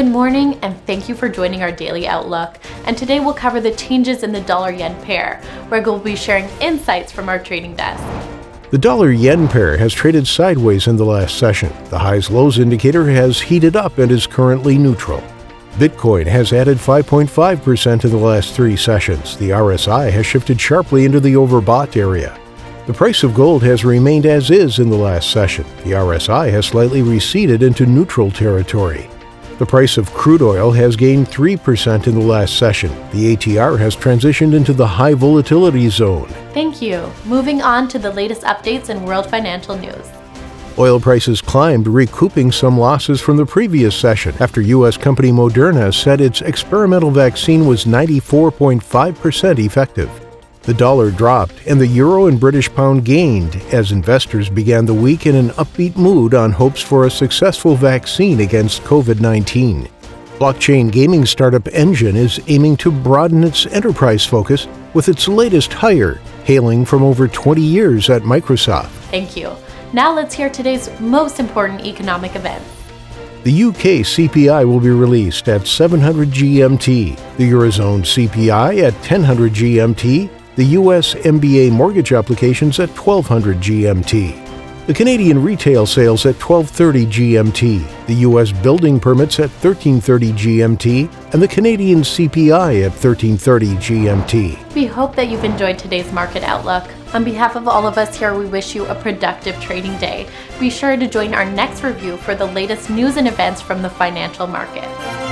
morning, and thank you for joining our daily outlook. And today we'll cover the changes in the dollar-yen pair, where we'll be sharing insights from our trading desk. The dollar-yen pair has traded sideways in the last session. The highs-lows indicator has heated up and is currently neutral. Bitcoin has added 5.5% in the last 3 sessions. The RSI has shifted sharply into the overbought area. The price of gold has remained as is in the last session. The RSI has slightly receded into neutral territory. The price of crude oil has gained 3% in the last session. The ATR has transitioned into the high volatility zone. Thank you. Moving on to the latest updates in world financial news. Oil prices climbed, recouping some losses from the previous session after U.S. company Moderna said its experimental vaccine was 94.5% effective. The dollar dropped, and the euro and British pound gained as investors began the week in an upbeat mood on hopes for a successful vaccine against COVID-19. Blockchain gaming startup Enjin is aiming to broaden its enterprise focus with its latest hire, hailing from over 20 years at Microsoft. Thank you. Now let's hear today's most important economic events. The UK CPI will be released at 700 GMT, the Eurozone CPI at 1000 GMT, the US MBA mortgage applications at 1200 GMT, the Canadian retail sales at 1230 GMT, the US building permits at 1330 GMT, and the Canadian CPI at 1330 GMT. We hope that you've enjoyed today's market outlook. On behalf of all of us here, we wish you a productive trading day. Be sure to join our next review for the latest news and events from the financial markets.